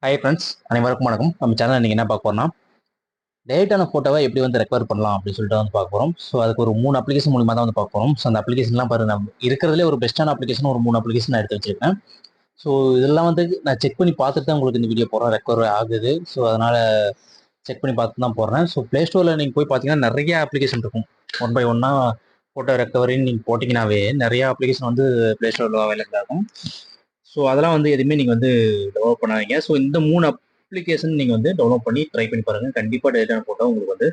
Hi friends, அனைவருக்கும் வணக்கம். நம்ம சேனல் நீங்கள் என்ன பார்க்க போறோம்னா, டேட்டான ஃபோட்டோவை எப்படி வந்து ரெக்கவர் பண்ணலாம் அப்படின்னு சொல்லிட்டு வந்து பார்க்க போகிறோம். ஸோ அதுக்கு ஒரு 3 அப்ளிகேஷன் மூலியமாக தான் வந்து பார்க்க போகிறோம். ஸோ அந்த அப்ளிகேஷன்லாம் பாருங்க, நம்ம இருக்கிறதுலே ஒரு பெஸ்ட்டான அப்ளிகேஷன் ஒரு 3 அப்ளிகேஷன் நான் எடுத்து வச்சிருக்கேன். ஸோ இதெல்லாம் வந்து நான் செக் பண்ணி பார்த்துட்டு தான் உங்களுக்கு இந்த வீடியோ போடுறேன். ரெக்கவர் ஆகுது. ஸோ அதனால் செக் பண்ணி பார்த்து தான் போடுறேன். ஸோ ப்ளே ஸ்டோரில் நீங்கள் போய் பார்த்தீங்கன்னா நிறைய அப்ளிகேஷன் இருக்கும். ஒன் பை ஒன்னாக ஃபோட்டோ ரெக்கவரின்னு நீங்கள் போட்டிங்கனாவே நிறைய அப்ளிகேஷன் வந்து ப்ளே ஸ்டோரில் அவைலபிள் ஆகும். ஸோ அதெல்லாம் வந்து எதுவுமே நீங்கள் வந்து டெவலப் பண்ணாதீங்க. ஸோ இந்த 3 அப்ளிகேஷன் நீங்கள் வந்து டவுன்லோட் பண்ணி ட்ரை பண்ணி பாருங்கள். கண்டிப்பாக டேட்டான ஃபோட்டோ உங்களுக்கு வந்து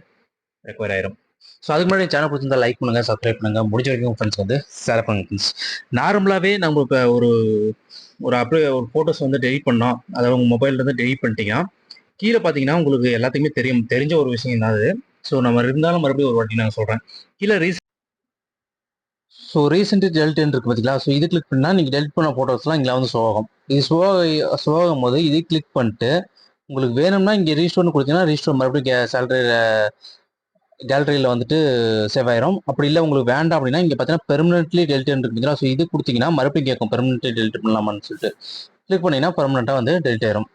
ரெக்கவர் ஆயிரும். ஸோ அதுக்கு முன்னாடி சேனல் பிடிச்சிருந்தா லைக் பண்ணுங்கள், சப்ஸ்கிரைப் பண்ணுங்கள், முடிஞ்ச வரைக்கும் ஃப்ரெண்ட்ஸ் வந்து ஷேர் பண்ணுங்க ஃப்ரெண்ட்ஸ். நார்மலாகவே நம்ம இப்போ ஒரு ஒரு ஃபோட்டோஸ் வந்து டெலிட் பண்ணோம், அதை உங்கள் மொபைல்லேருந்து டெலிட் பண்ணிட்டீங்கன்னா கீழே பார்த்தீங்கன்னா உங்களுக்கு எல்லாத்துக்குமே தெரிஞ்ச ஒரு விஷயம் தான் அது. ஸோ நம்ம இருந்தாலும் மறுபடியும் ஒரு வாட்டி நான் சொல்கிறேன். கீழே ரீசெண்ட் டெலிட்னு இருக்கு பார்த்தீங்களா? ஸோ இது கிளிக் பண்ணால் நீங்கள் டெலிட் பண்ண ஃபோட்டோஸ்லாம் இங்கே வந்து ஷோ ஆகும். இது ஷோ ஆகும் போது இது கிளிக் பண்ணிட்டு உங்களுக்கு வேணும்னா இங்கே ரீஸ்டோர்னு கொடுத்தீங்கன்னா ரீஸ்டோர் மறுபடியும் கேலரியில் வந்துட்டு சேவ் ஆயிரும். அப்படி இல்லை உங்களுக்கு வேண்டாம் அப்படின்னா இங்கே பார்த்தீங்கன்னா பெர்மனென்ட்லி டெலிட் இருக்கு பார்த்தீங்களா? ஸோ இது கொடுத்தீங்கன்னா மறுபடியும் கேட்கும் பெர்மனென்ட்லி டெலிட் பண்ணலாமான்னு சொல்லிட்டு. கிளிக் பண்ணிங்கன்னா பெர்மனெண்ட்டாக வந்து டெலிட் ஆயிரும்.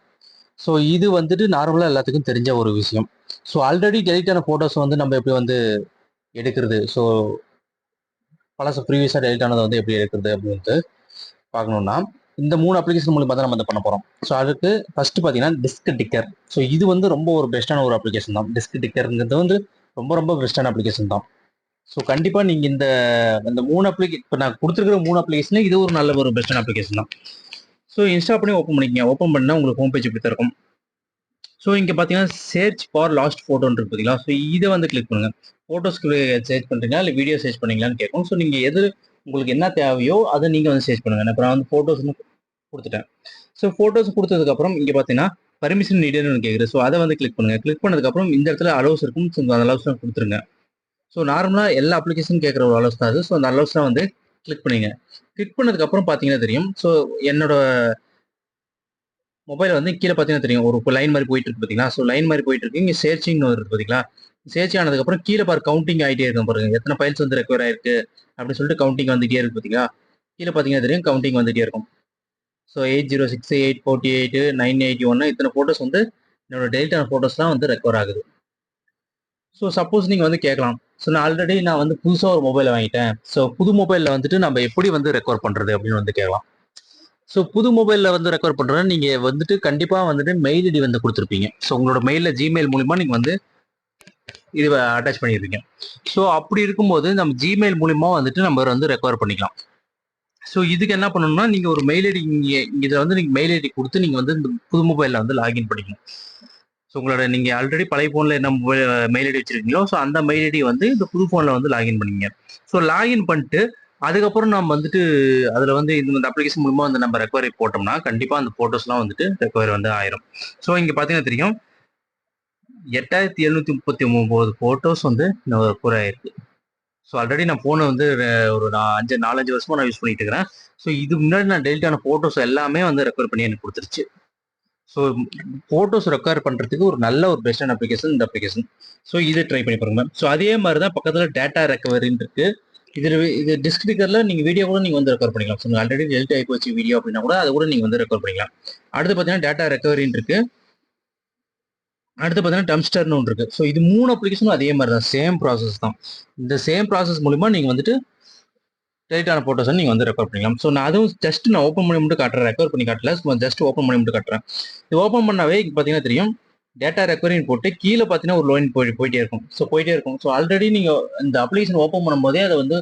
ஸோ இது வந்துட்டு நார்மலாக எல்லாத்துக்கும் தெரிஞ்ச ஒரு விஷயம். ஸோ ஆல்ரெடி டெலிட் ஆன ஃபோட்டோஸ் வந்து நம்ம எப்படி வந்து எடுக்கிறது, ஸோ பழசு ப்ரீவியஸாக டெலிட் ஆனதை வந்து எப்படி எடுக்கிறது அப்படின்ட்டு பார்க்கணும்னா இந்த 3 அப்ளிகேஷன் மூலியமாக தான் நம்ம இதை பண்ண போகிறோம். ஸோ அதுக்கு ஃபர்ஸ்ட் பார்த்தீங்கன்னா டிஸ்க் டிக்கர். ஸோ இது வந்து ரொம்ப ஒரு பெஸ்ட்டான ஒரு அப்ளிகேஷன் தான். டிஸ்க் டிக்கருங்கிறது வந்து ரொம்ப ரொம்ப பெஸ்ட்டான அப்ளிகேஷன் தான். ஸோ கண்டிப்பாக நீங்கள் இந்த 3 இப்போ நான் கொடுத்துருக்கிற 3 அப்ளிகேஷன் இது ஒரு நல்ல ஒரு பெஸ்ட்டான அப்ளிகேஷன் தான். ஸோ இன்ஸ்டால் பண்ணி ஓப்பன் பண்ணிக்கங்க. ஓப்பன் பண்ணால் உங்களுக்கு ஹோம் பேஜ் இப்படி தான் இருக்கும். ஸோ இங்கே பார்த்தீங்கன்னா சர்ச் ஃபார் லாஸ்ட் ஃபோட்டோன்னு இருக்கு பார்த்தீங்களா? ஸோ இதை வந்து கிளிக் பண்ணுங்க. ஃபோட்டோஸ்க்கு சர்ச் பண்ணுறீங்களா இல்லை வீடியோ சர்ச் பண்ணீங்களான்னு கேட்கும். ஸோ நீங்கள் எது உங்களுக்கு என்ன தேவையோ அதை நீங்கள் வந்து சர்ச் பண்ணுங்க. அப்புறம் வந்து ஃபோட்டோஸ்னு கொடுத்துட்டேன். ஸோ ஃபோட்டோஸ் கொடுத்ததுக்கப்புறம் இங்கே பார்த்தீங்கன்னா பர்மிஷன் நீடட்னு கேட்குது. ஸோ அதை வந்து கிளிக் பண்ணுங்க. கிளிக் பண்ணதுக்கப்புறம் இந்த இடத்துல அலோஸ் இருக்கும். ஸோ அந்த அலோஸ்லாம் கொடுத்துருங்க. ஸோ நார்மலாக எல்லா அப்ளிகேஷன் கேட்குற ஒரு அலோஸ் தான் அது. ஸோ அந்த அலோஸ்லாம் வந்து கிளிக் பண்ணிங்க. கிளிக் பண்ணதுக்கப்புறம் பார்த்தீங்கன்னா தெரியும். ஸோ என்னோட மொபைல் வந்து கீழே பார்த்தீங்கன்னா தெரியும். ஒரு லைன் மாதிரி போயிட்டு இருக்கு பார்த்தீங்களா? ஸோ லைன் மாதிரி போயிட்டு இருக்கு. இங்கே சர்ச்சிங்னு வருது பார்த்தீங்களா? சர்ச் ஆனதுக்கப்புறம் கீழே கவுண்டிங் ஆகிட்டே இருக்கும் பாருங்க. எத்தனை ஃபைல்ஸ் வந்து ரெக்கவர் ஆயிருக்கு அப்படின்னு சொல்லிட்டு கவுண்டிங் வந்துட்டே இருக்கு பார்த்தீங்களா? கீழே பார்த்தீங்கன்னா தெரியும் கவுண்டிங் வந்துட்டே இருக்கும். ஸோ 806, 848, 981 இத்தனை ஃபோட்டோஸ் வந்து என்னோட டெலிட்டான ஃபோட்டோஸ்லாம் வந்து ரெக்கவர் ஆகுது. ஸோ சப்போஸ் நீங்கள் வந்து கேட்கலாம், ஸோ நான் வந்து புதுசாக ஒரு மொபைல் வாங்கிட்டேன். ஸோ புது மொபைலில் வந்துட்டு நம்ம எப்படி வந்து ரெக்கவர் பண்ணுறது அப்படின்னு வந்து கேட்கலாம். ஸோ புது மொபைலில் வந்து ரெக்கவர் பண்ணுறது நீங்கள் வந்துட்டு கண்டிப்பாக வந்துட்டு மெயில் ஐடி வந்து கொடுத்துருப்பீங்க. ஸோ உங்களோட மெயிலில் ஜிமெயில் மூலிமா நீங்கள் வந்து இது அட்டாச் பண்ணியிருப்பீங்க. ஸோ அப்படி இருக்கும்போது நம்ம ஜிமெயில் மூலிமா வந்துட்டு நம்ம வந்து ரெக்கவர் பண்ணிக்கலாம். ஸோ இதுக்கு என்ன பண்ணணும்னா நீங்கள் ஒரு மெயில் ஐடி இதில் வந்து நீங்கள் மெயில் ஐடி கொடுத்து நீங்கள் வந்து இந்த புது மொபைலில் வந்து லாகின் பண்ணிக்கணும். ஸோ உங்களோட நீங்கள் ஆல்ரெடி பழைய ஃபோனில் என்ன மெயில் ஐடி வச்சிருக்கீங்களோ ஸோ அந்த மெயில் ஐடி வந்து இந்த புது ஃபோனில் வந்து லாகின் பண்ணிங்க. ஸோ லாகின் பண்ணிட்டு அதுக்கப்புறம் நம்ம வந்துட்டு அதில் வந்து இந்த அப்ளிகேஷன் மூலமா வந்து நம்ம ரெக்கவரி போட்டோம்னா கண்டிப்பாக அந்த ஃபோட்டோஸ்லாம் வந்துட்டு ரெக்கவரி வந்து ஆயிரும். ஸோ இங்கே பார்த்தீங்கன்னா தெரியும் 8739 ஃபோட்டோஸ் வந்து ரெக்கவர் ஆயிருக்கு. ஸோ ஆல்ரெடி நான் ஃபோனை வந்து ஒரு 4-5 வருஷமா நான் யூஸ் பண்ணிட்டு இருக்கிறேன். ஸோ இது முன்னாடி நான் டெலிட் ஆன ஃபோட்டோஸ் எல்லாமே வந்து ரெக்கவர் பண்ணி எனக்கு கொடுத்துருச்சு. ஸோ ஃபோட்டோஸ் ரெக்கவர் பண்ணுறதுக்கு ஒரு நல்ல ஒரு பெஸ்டான அப்ளிகேஷன் இந்த அப்ளிகேஷன். ஸோ இதை ட்ரை பண்ணி பாருங்க. ஸோ அதே மாதிரி தான் பக்கத்தில் டேட்டா ரெக்கவரின்னு இருக்கு. இது டிஸ்கிரிக்கரில் நீங்கள் வீடியோ கூட நீங்கள் வந்து ரெக்கவர் பண்ணிக்கலாம். ஸோ ஆல்ரெடி டெலிட் ஆகி போச்சு வீடியோ அப்படின்னா கூட அதை கூட நீங்கள் வந்து ரெக்கவர் பண்ணிக்கலாம். அடுத்து பார்த்தீங்கன்னா டேட்டா ரெக்கவரின்னு இருக்கு. அடுத்து பார்த்தீங்கன்னா டம்ஸ்டர்னு ஒன்று இருக்கு. ஸோ இது 3 அப்ளிகேஷனும் அதே மாதிரி தான், சேம் ப்ராசஸ் தான். இந்த சேம் ப்ராசஸ் மூலிமா நீங்கள் வந்துட்டு டெலிட் ஆன ஃபோட்டோஸ் நீங்கள் வந்து ரெக்கவர் பண்ணிக்கலாம். ஸோ நான் அதுவும் ஜஸ்ட் நான் ஓப்பன் பண்ணி மட்டும் காட்டுறேன், ரெக்கவர் பண்ணி காட்டல. ஜஸ்ட் ஓப்பன் பண்ணி மட்டும் காட்டுறேன். இது ஓப்பன் பண்ணாவே பார்த்தீங்கன்னா தெரியும் டேட்டா ரெக்கவரின்னு போட்டு கீழே பார்த்தீங்கன்னா ஒரு லைன் போயிட்டே இருக்கும். ஸோ போயிட்டே இருக்கும். ஸோ ஆல்ரெடி நீங்கள் இந்த அப்ளிகேஷன் ஓப்பன் பண்ணும்போதே அதை வந்து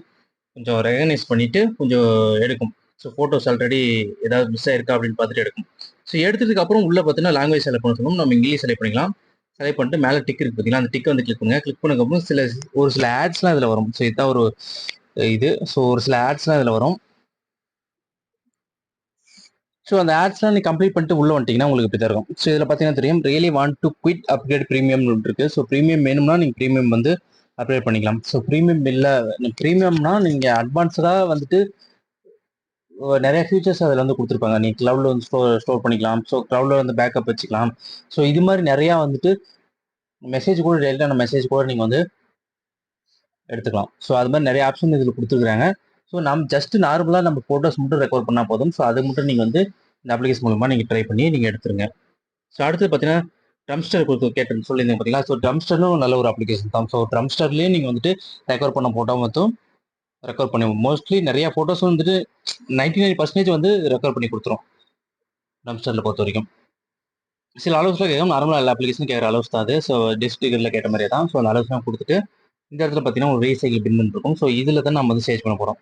கொஞ்சம் ரெகனைஸ் பண்ணிட்டு கொஞ்சம் எடுக்கும். ஸோ ஃபோட்டோஸ் ஆல்ரெடி ஏதாவது மிஸ் ஆயிருக்கா அப்படின்னு பார்த்துட்டு எடுக்கும். ஸோ எடுத்ததுக்கு அப்புறம் உள்ள பார்த்தீங்கன்னா லாங்குவேஜ் செலக்ட் பண்ண சொல்லணும். நம்ம இங்கிலீஷ் செலக்ட் பண்ணிக்கலாம். செலக்ட் பண்ணிட்டு மேலே டிக் இருக்கு பார்த்தீங்களா? அந்த டிக் வந்து கிளிக் பண்ணுங்க. கிளிக் பண்ணதுக்கப்புறம் ஒரு சில ஆட்ஸ்லாம் இதில் வரும். ஸோ இதுதான் ஒரு ஸோ ஒரு சில ஆட்ஸ்லாம் இதில் வரும். ஸோ அந்த ஆட்ஸ்லாம் நீங்கள் கம்ப்ளீட் பண்ணிட்டு உள்ள வந்துட்டீங்கன்னா உங்களுக்கு இப்படி தான் இருக்கும். ஸோ இதில் பார்த்தீங்கன்னா தெரியும் really want to quit upgrade premium இருக்கு. ஸோ ப்ரீமியம் வேணும்னா நீங்கள் ப்ரீமியம் வந்து அப்கிரேட் பண்ணிக்கலாம். ஸோ ப்ரீமியம் இல்லை, ப்ரீமியம்னா நீங்கள் அட்வான்ஸ்டாக வந்துட்டு நிறைய ஃபியூச்சர்ஸ் அதில் வந்து கொடுத்துருப்பாங்க. நீங்கள் க்ளவுடில் வந்து ஸ்டோர் பண்ணிக்கலாம். ஸோ க்ளவுடில் வந்து பேக்கப் வச்சுக்கலாம். ஸோ இது மாதிரி நிறையா வந்துட்டு மெசேஜ் கூட டெலிட்டான மெசேஜ் கூட நீங்கள் வந்து எடுத்துக்கலாம். ஸோ அது மாதிரி நிறைய ஆப்ஷன் இதில் கொடுத்துருக்காங்க. ஸோ நம்ம ஜஸ்ட் நார்மலாக நம்ம ஃபோட்டோஸ் மட்டும் ரெக்கவர் பண்ணால் போதும். ஸோ அது மட்டும் நீங்கள் வந்து இந்த அப்ளிகேஷன் மூலமாக நீங்கள் ட்ரை பண்ணி நீங்கள் எடுத்துருங்க. ஸோ அடுத்து பார்த்தீங்கன்னா ட்ரம்ஸ்டர் கொடுத்து கேட்டு சொல்லியிருந்தேன் பார்த்தீங்களா. ஸோ ட்ரம்ஸ்டரும் நல்ல ஒரு அப்ளிகேஷன் தான். ஸோ ட்ரம்ஸ்டர்லேயே நீங்கள் வந்துட்டு ரெக்கார்ட் பண்ண ஃபோட்டோ மட்டும் ரெக்கார்ட் பண்ணி மோஸ்ட்லி நிறைய ஃபோட்டோஸ் வந்துட்டு 99% வந்து ரெக்கார்ட் பண்ணி கொடுத்துரும் ட்ரம்ஸ்டரில் பொறுத்த வரைக்கும். சில அளவுஸ்லாம் கேட்கும், நார்மலாக எல்லா அப்ளிகேஷனும் கேட்குற அளவுஸ் தான் அது. ஸோ டிஸ்ட்ரிக்டில் கேட்ட மாதிரியே தான். ஸோ அந்த அளவுஸ்லாம் கொடுத்துட்டு இந்த இடத்துல பார்த்தீங்கன்னா ஒரு ரீசைக்கிள் பின் இருக்கும். ஸோ இதில் தான் நம்ம வந்து சேஜ் பண்ண போகிறோம்.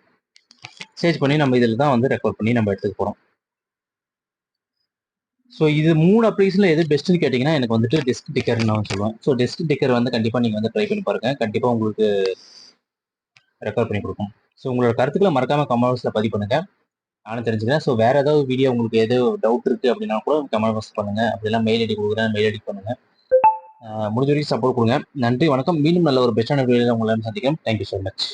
சேஜ் பண்ணி நம்ம இதில் தான் வந்து ரெக்கார்ட் பண்ணி நம்ம எடுத்துக்க போகிறோம். ஸோ இது 3 அப்ளிகேஷனில் எது பெஸ்ட்டுன்னு கேட்டிங்கன்னா எனக்கு வந்துட்டு டெஸ்க் டிக்கர்னு நான் சொல்லுவேன். ஸோ டெஸ்க் டிக்கர் வந்து கண்டிப்பாக நீங்கள் வந்து ட்ரை பண்ணி பாருங்கள். கண்டிப்பாக உங்களுக்கு ரெக்கார்ட் பண்ணி கொடுக்கும். ஸோ உங்களோட கருத்துக்களை மறக்காமல் கமெண்ட்ஸில் பதிவு பண்ணுங்கள். நானும் தெரிஞ்சுக்கிறேன். ஸோ வேறு ஏதாவது வீடியோ உங்களுக்கு எது டவுட் இருக்குது அப்படின்னா கூட கமெண்ட் பாக்ஸ் பண்ணுங்கள். அப்படிலாம் மெயில் ஐடி கொடுக்குறேன், மெயில் ஐடி பண்ணுங்கள். முடிஞ்ச வரைக்கும் சப்போர்ட் கொடுங்க. நன்றி, வணக்கம். மீண்டும் நல்ல ஒரு பெஸ்டான வீடியோவில் உங்களை சந்திக்கிறேன். Thank you so much.